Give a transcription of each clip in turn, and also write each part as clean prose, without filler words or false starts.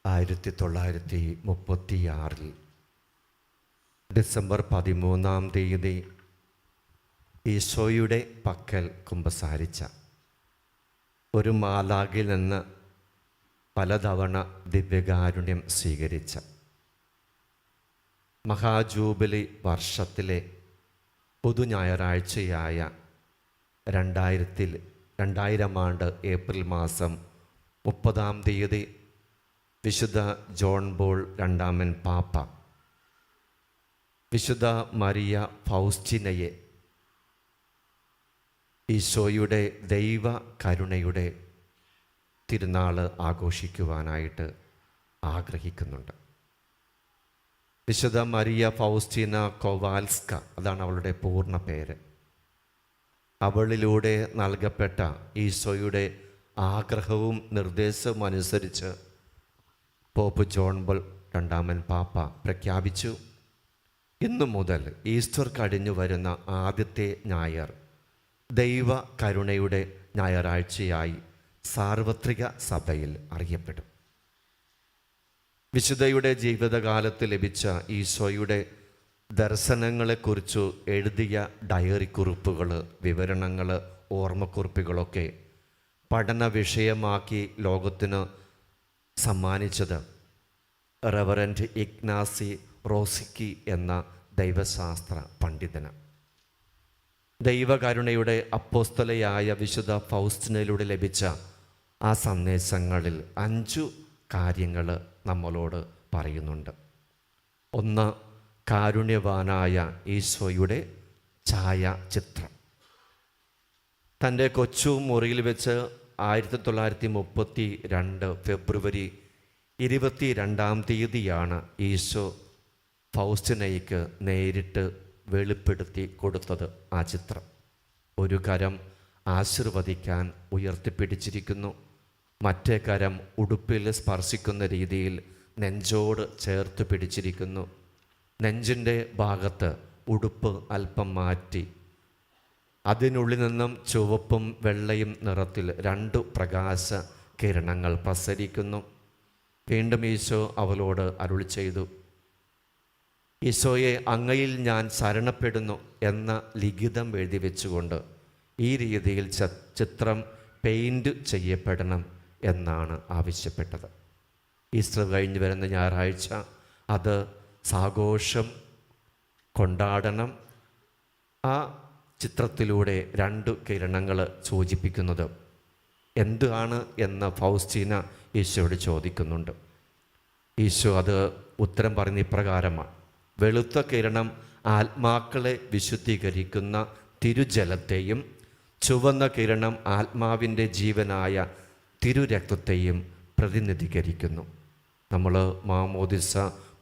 1936 December 13 ഈശോയുടെ പക്കൽ കുമ്പസാരിച്ച ഒരു മാലാഖയിൽ നിന്ന് പലതവണ ദിവ്യകാരുണ്യം സ്വീകരിച്ച മഹാജൂബിലി വർഷത്തിലെ പൊതു ഞായറാഴ്ചയായ 2000 ആണ്ട് ഏപ്രിൽ മാസം 30 വിശുദ്ധ ജോൺ ബോൾ രണ്ടാമൻ പാപ്പ വിശുദ്ധ മരിയ ഫൗസ്റ്റിനയെ ഈശോയുടെ ദൈവ കരുണയുടെ തിരുനാൾ ആഘോഷിക്കുവാനായിട്ട് ആഗ്രഹിക്കുന്നുണ്ട്. വിശുദ്ധ മരിയ ഫൗസ്റ്റീന കോവാൽസ്ക, അതാണ് അവളുടെ പൂർണ്ണ പേര്. അവളിലൂടെ നൽകപ്പെട്ട ഈശോയുടെ ആഗ്രഹവും നിർദ്ദേശവും അനുസരിച്ച് പോപ്പ് ജോൺ ബോൾ രണ്ടാമൻ പാപ്പ പ്രഖ്യാപിച്ചു, ഇന്നു മുതൽ ഈസ്റ്റർ കഴിഞ്ഞു വരുന്ന ആദ്യത്തെ ഞായർ ദൈവ കരുണയുടെ ഞായറാഴ്ചയായി സാർവത്രിക സഭയിൽ അറിയപ്പെടും. വിശുദ്ധയുടെ ജീവിതകാലത്ത് ലഭിച്ച ഈശോയുടെ ദർശനങ്ങളെക്കുറിച്ച് എഴുതിയ ഡയറി കുറിപ്പുകൾ, വിവരണങ്ങൾ, ഓർമ്മക്കുറിപ്പുകളൊക്കെ പഠന വിഷയമാക്കി ലോകത്തിന് സമ്മാനിച്ചത് റവറൻറ്റ് ഇഗ്നാസി റോസിക്കി എന്ന ദൈവശാസ്ത്ര പണ്ഡിതന്. ദൈവകരുണയുടെ അപ്പോസ്തലയായ വിശുദ്ധ ഫൗസ്റ്റിനയിലൂടെ ലഭിച്ച ആ സന്ദേശങ്ങളിൽ 5 കാര്യങ്ങൾ നമ്മളോട് പറയുന്നുണ്ട്. 1, കാരുണ്യവാനായ ഈശോയുടെ ഛായാചിത്രം. തൻ്റെ കൊച്ചു മുറിയിൽ വെച്ച് 1932 ഫെബ്രുവരി 22 ഈശോ ഫൗസ്റ്റിനയ്ക്ക് നേരിട്ട് വെളിപ്പെടുത്തി കൊടുത്തത് ആ ചിത്രം. ഒരു കരം ആശീർവദിക്കാൻ ഉയർത്തിപ്പിടിച്ചിരിക്കുന്നു, മറ്റേ കരം ഉടുപ്പിൽ സ്പർശിക്കുന്ന രീതിയിൽ നെഞ്ചോട് ചേർത്ത് പിടിച്ചിരിക്കുന്നു. നെഞ്ചിൻ്റെ ഭാഗത്ത് ഉടുപ്പ് അല്പം മാറ്റി അതിനുള്ളിൽ നിന്നും ചുവപ്പും വെള്ളയും നിറത്തിൽ 2 പ്രകാശ കിരണങ്ങൾ പ്രസരിക്കുന്നു. വീണ്ടും ഈശോ അവളോട് അരുളി ചെയ്തു, ഈശോയെ, അങ്ങയിൽ ഞാൻ ശരണപ്പെടുന്നു എന്ന ലിഖിതം എഴുതി വെച്ചുകൊണ്ട് ഈ രീതിയിൽ ചിത്രം പെയിൻറ് ചെയ്യപ്പെടണം എന്നാണ് ആവശ്യപ്പെട്ടത്. ഈസ്റ്റർ കഴിഞ്ഞ് വരുന്ന ഞായറാഴ്ച അത് സാഘോഷം കൊണ്ടാടണം. ആ ചിത്രത്തിലൂടെ 2 കിരണങ്ങൾ സൂചിപ്പിക്കുന്നത് എന്താണ് എന്ന് ഫൗസ്റ്റീന ഈശോയോട് ചോദിക്കുന്നുണ്ട്. ഈശോ അത് ഉത്തരം പറഞ്ഞ ഇപ്രകാരമാണ്: വെളുത്ത കിരണം ആത്മാക്കളെ വിശുദ്ധീകരിക്കുന്ന തിരുജലത്തെയും ചുവന്ന കിരണം ആത്മാവിൻ്റെ ജീവനായ തിരുരക്തത്തെയും പ്രതിനിധീകരിക്കുന്നു. നമ്മൾ മാമോദിസ,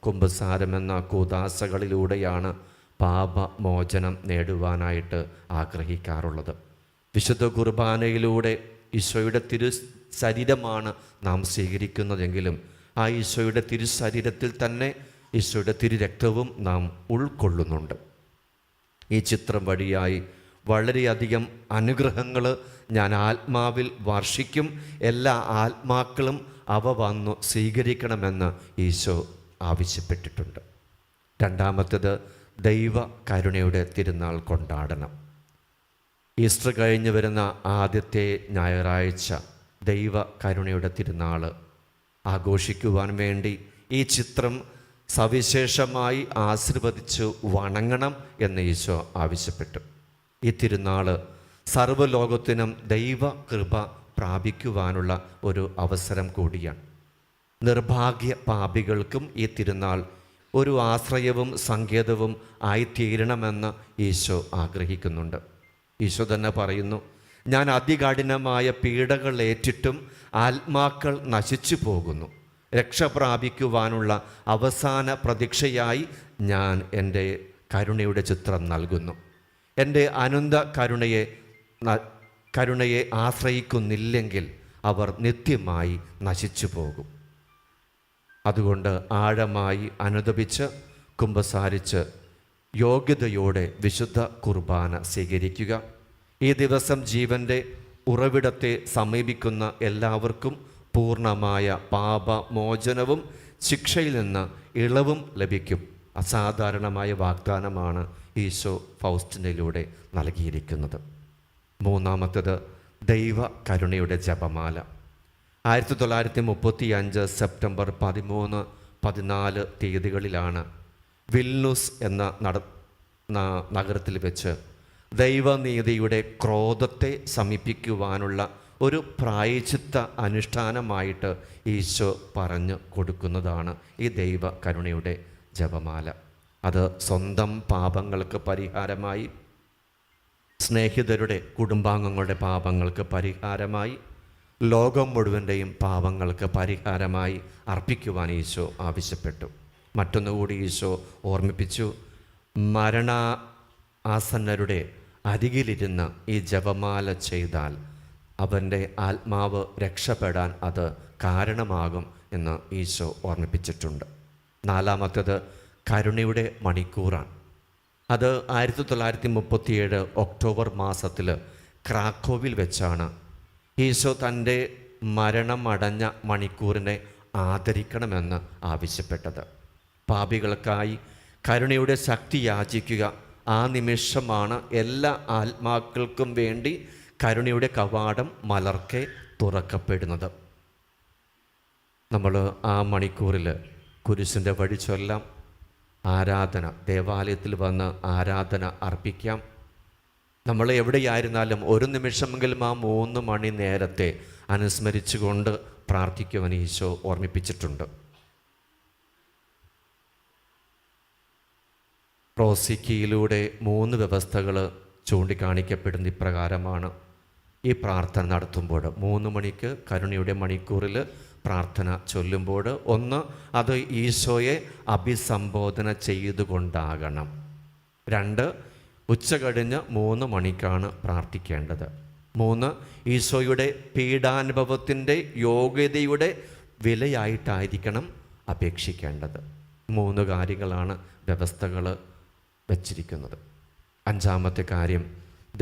കുമ്പസാരം എന്ന കൂദാസകളിലൂടെയാണ് പാപമോചനം നേടുവാനായിട്ട് ആഗ്രഹിക്കാറുള്ളത്. വിശുദ്ധ കുർബാനയിലൂടെ ഈശോയുടെ ശരീരമാണ് നാം സ്വീകരിക്കുന്നതെങ്കിലും ആ ഈശോയുടെ തിരുശരീരത്തിൽ തന്നെ ഈശോയുടെ തിരുരക്തവും നാം ഉൾക്കൊള്ളുന്നുണ്ട്. ഈ ചിത്രം വഴിയായി വളരെയധികം അനുഗ്രഹങ്ങൾ ഞാൻ ആത്മാവിൽ വർഷിക്കും, എല്ലാ ആത്മാക്കളും അവ വന്നു സ്വീകരിക്കണമെന്ന് ഈശോ ആവശ്യപ്പെട്ടിട്ടുണ്ട്. 2, ദൈവ കരുണയുടെ തിരുനാൾ കൊണ്ടാടണം. ഈസ്റ്റർ കഴിഞ്ഞ് വരുന്ന ആദ്യത്തെ ഞായറാഴ്ച ദൈവ കരുണയുടെ തിരുനാൾ ആഘോഷിക്കുവാൻ വേണ്ടി ഈ ചിത്രം സവിശേഷമായി ആശീർവദിച്ചു വണങ്ങണം എന്ന് ഈശോ ആവശ്യപ്പെട്ടു. ഈ തിരുനാൾ സർവ്വലോകത്തിനും ദൈവ കൃപ പ്രാപിക്കുവാനുള്ള ഒരു അവസരം കൂടിയാണ്. നിർഭാഗ്യ പാപികൾക്കും ഈ തിരുനാൾ ഒരു ആശ്രയവും സങ്കേതവും ആയിത്തീരണമെന്ന് ഈശോ ആഗ്രഹിക്കുന്നുണ്ട്. ഈശോ തന്നെ പറയുന്നു, ഞാൻ അതികഠിനമായ പീഡകൾ ഏറ്റിട്ടും ആത്മാക്കൾ നശിച്ചു പോകുന്നു. രക്ഷ പ്രാപിക്കുവാനുള്ള അവസാന പ്രതീക്ഷയായി ഞാൻ എൻ്റെ കരുണയുടെ ചിത്രം നൽകുന്നു. എൻ്റെ അനന്ത കരുണയെ ആശ്രയിക്കുന്നില്ലെങ്കിൽ അവർ നിത്യമായി നശിച്ചു പോകും. അതുകൊണ്ട് ആഴമായി അനുതപിച്ച് കുമ്പസാരിച്ച് യോഗ്യതയോടെ വിശുദ്ധ കുർബാന സ്വീകരിക്കുക. ഈ ദിവസം ജീവൻ്റെ ഉറവിടത്തെ സമീപിക്കുന്ന എല്ലാവർക്കും പൂർണ്ണമായ പാപമോചനവും ശിക്ഷയിൽ നിന്ന് ഇളവും ലഭിക്കും. അസാധാരണമായ വാഗ്ദാനമാണ് ഈശോ ഫൗസ്റ്റിനയിലൂടെ നൽകിയിരിക്കുന്നത്. മൂന്നാമത്തേത് ദൈവ കരുണയുടെ ജപമാല. 1935 സെപ്റ്റംബർ 13, 14 തീയതികളിലാണ് വിൽനുസ് എന്ന നഗരത്തിൽ വെച്ച് ദൈവനീതിയുടെ ക്രോധത്തെ ശമിപ്പിക്കുവാനുള്ള ഒരു പ്രായശ്ചിത്ത അനുഷ്ഠാനമായിട്ട് ഈശോ പറഞ്ഞു കൊടുക്കുന്നതാണ് ഈ ദൈവ കരുണയുടെ ജപമാല. അത് സ്വന്തം പാപങ്ങൾക്ക് പരിഹാരമായി, സ്നേഹിതരുടെ കുടുംബാംഗങ്ങളുടെ പാപങ്ങൾക്ക് പരിഹാരമായി, ലോകം മുഴുവൻ്റെയും പാപങ്ങൾക്ക് പരിഹാരമായി അർപ്പിക്കുവാൻ ഈശോ ആവശ്യപ്പെട്ടു. മറ്റൊന്നുകൂടി ഈശോ ഓർമ്മിപ്പിച്ചു, ആസന്നരുടെ അരികിലിരുന്ന് ഈ ജപമാല ചെയ്താൽ അവൻ്റെ ആത്മാവ് രക്ഷപ്പെടാൻ അത് കാരണമാകും എന്ന് ഈശോ ഓർമ്മിപ്പിച്ചിട്ടുണ്ട്. നാലാമത്തേത് കരുണയുടെ മണിക്കൂറാണ്. അത് 1937 ഒക്ടോബർ മാസത്തിൽ ക്രാക്കോവിൽ വെച്ചാണ് ഈശോ തൻ്റെ മരണമടഞ്ഞ മണിക്കൂറിനെ ആദരിക്കണമെന്ന് ആവശ്യപ്പെട്ടത്. പാപികൾക്കായി കരുണയുടെ ശക്തി യാചിക്കുക, ആ നിമിഷമാണ് എല്ലാ ആത്മാക്കൾക്കും വേണ്ടി കരുണയുടെ കവാടം മലർക്കെ തുറക്കപ്പെടുന്നത്. നമ്മൾ ആ മണിക്കൂറിൽ കുരിശിൻ്റെ വഴി ചൊല്ലാം, ആരാധന, ദേവാലയത്തിൽ വന്ന് ആരാധന അർപ്പിക്കാം. നമ്മൾ എവിടെയായിരുന്നാലും ഒരു നിമിഷമെങ്കിലും ആ 3 മണി നേരത്തെ അനുസ്മരിച്ചുകൊണ്ട് പ്രാർത്ഥിക്കുവാൻ ഈശോ ഓർമ്മിപ്പിച്ചിട്ടുണ്ട്. പ്രോസിക്കിയിലൂടെ 3 വ്യവസ്ഥകൾ ചൂണ്ടിക്കാണിക്കപ്പെടുന്ന ഇപ്രകാരമാണ്. ഈ പ്രാർത്ഥന നടത്തുമ്പോൾ 3 മണിക്ക് കരുണയുടെ മണിക്കൂറിൽ പ്രാർത്ഥന ചൊല്ലുമ്പോൾ, ഒന്ന്, അത് ഈശോയെ അഭിസംബോധന ചെയ്തുകൊണ്ടാകണം. 2, ഉച്ച കഴിഞ്ഞ് 3 മണിക്കാണ് പ്രാർത്ഥിക്കേണ്ടത്. 3, ഈശോയുടെ പീഡാനുഭവത്തിൻ്റെ യോഗ്യതയുടെ വിലയായിട്ടായിരിക്കണം അപേക്ഷിക്കേണ്ടത്. 3 കാര്യങ്ങളാണ് വ്യവസ്ഥകൾ വച്ചിരിക്കുന്നത്. 5-ാമത്തെ കാര്യം,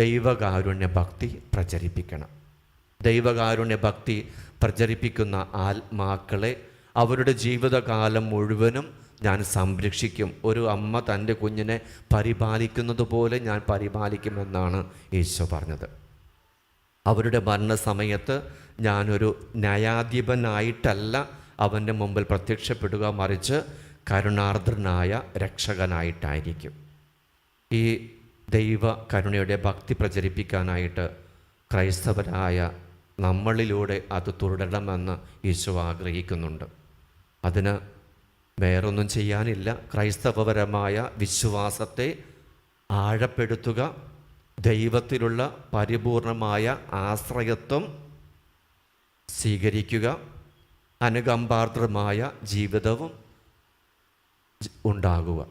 ദൈവകാരുണ്യ ഭക്തി പ്രചരിപ്പിക്കണം. ദൈവകാരുണ്യ ഭക്തി പ്രചരിപ്പിക്കുന്ന ആത്മാക്കളെ അവരുടെ ജീവിതകാലം മുഴുവനും ഞാൻ സംരക്ഷിക്കും. ഒരു അമ്മ തൻ്റെ കുഞ്ഞിനെ പരിപാലിക്കുന്നത് പോലെ ഞാൻ പരിപാലിക്കുമെന്നാണ് ഈശോ പറഞ്ഞത്. അവരുടെ മരണസമയത്ത് ഞാനൊരു ന്യായാധിപനായിട്ടല്ല അവൻ്റെ മുമ്പിൽ പ്രത്യക്ഷപ്പെടുക, മറിച്ച് കരുണാർദ്രനായ രക്ഷകനായിട്ടായിരിക്കും. ഈ ദൈവ കരുണയുടെ ഭക്തി പ്രചരിപ്പിക്കാനായിട്ട് ക്രൈസ്തവരായ നമ്മളിലൂടെ അത് തുടരണമെന്ന് ഈശോ ആഗ്രഹിക്കുന്നുണ്ട്. അതിന് വേറൊന്നും ചെയ്യാനില്ല. ക്രൈസ്തവപരമായ വിശ്വാസത്തെ ആഴപ്പെടുത്തുക, ദൈവത്തിലുള്ള പരിപൂർണമായ ആശ്രയത്വം സ്വീകരിക്കുക, അനുകമ്പാർദ്രമായ ജീവിതവും ഉണ്ടാകുക.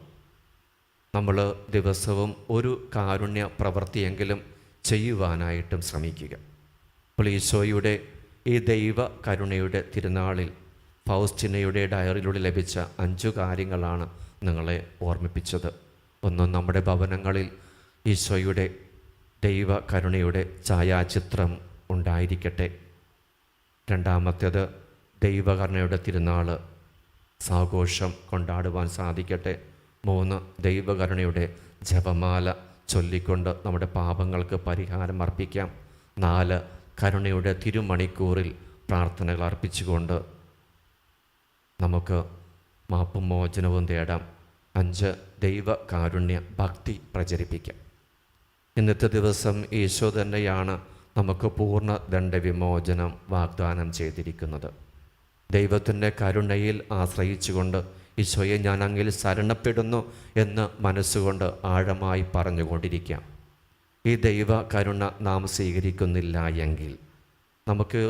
നമ്മൾ ദിവസവും ഒരു കാരുണ്യ പ്രവൃത്തിയെങ്കിലും ചെയ്യുവാനായിട്ടും ശ്രമിക്കുക. അപ്പോൾ ഈശോയുടെ ഈ ദൈവ കരുണയുടെ തിരുനാളിൽ ഫൗസ്റ്റിനയുടെ ഡയറിയിലൂടെ ലഭിച്ച 5 കാര്യങ്ങളാണ് നിങ്ങളെ ഓർമ്മിപ്പിച്ചത്. ഒന്ന്, നമ്മുടെ ഭവനങ്ങളിൽ ഈശോയുടെ ദൈവ കരുണയുടെ ഛായാചിത്രം ഉണ്ടായിരിക്കട്ടെ. 2-ാമത്തേത്, ദൈവകരുണയുടെ തിരുനാൾ സാഘോഷം കൊണ്ടാടുവാൻ സാധിക്കട്ടെ. 3, ദൈവകരുണയുടെ ജപമാല ചൊല്ലിക്കൊണ്ട് നമ്മുടെ പാപങ്ങൾക്ക് പരിഹാരം അർപ്പിക്കാം. 4, കരുണയുടെ തിരുമണിക്കൂറിൽ പ്രാർത്ഥനകൾ അർപ്പിച്ചുകൊണ്ട് നമുക്ക് മാപ്പും മോചനവും തേടാം. 5, ദൈവ കാരുണ്യ ഭക്തി പ്രചരിപ്പിക്കാം. ഇന്നത്തെ ദിവസം ഈശോ തന്നെയാണ് നമുക്ക് പൂർണ്ണ ദണ്ഡവിമോചനം വാഗ്ദാനം ചെയ്തിരിക്കുന്നത്. ദൈവത്തിൻ്റെ കരുണയിൽ ആശ്രയിച്ചുകൊണ്ട് ഈശോയെ ഞാൻ അങ്ങിൽ ശരണപ്പെടുന്നു എന്ന് മനസ്സുകൊണ്ട് ആഴമായി പറഞ്ഞുകൊണ്ടിരിക്കാം. ഈ ദൈവ കരുണ നാം സ്വീകരിക്കുന്നില്ല എങ്കിൽ നമുക്ക്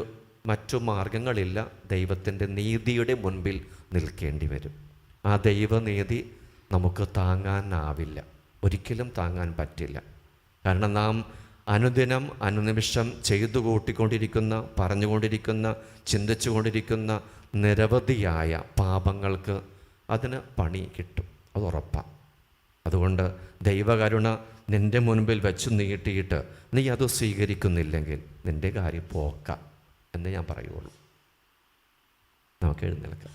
മറ്റു മാർഗങ്ങളില്ല, ദൈവത്തിൻ്റെ നീതിയുടെ മുൻപിൽ നിൽക്കേണ്ടി വരും. ആ ദൈവനീതി നമുക്ക് താങ്ങാനാവില്ല, ഒരിക്കലും താങ്ങാൻ പറ്റില്ല. കാരണം നാം അനുദിനം അനുനിമിഷം ചെയ്തു കൂട്ടിക്കൊണ്ടിരിക്കുന്ന, പറഞ്ഞുകൊണ്ടിരിക്കുന്ന, ചിന്തിച്ചുകൊണ്ടിരിക്കുന്ന നിരവധിയായ പാപങ്ങൾക്ക് അതിന് പണി കിട്ടും, അത് ഉറപ്പാണ്. അതുകൊണ്ട് ദൈവകരുണ നിൻ്റെ മുൻപിൽ വെച്ച് നീട്ടിയിട്ട് നീ അത് സ്വീകരിക്കുന്നില്ലെങ്കിൽ നിൻ്റെ കാര്യം പോക്കാം എന്ന് ഞാൻ പറയുള്ളൂ. നമുക്ക് എഴുന്നേൽക്കാം.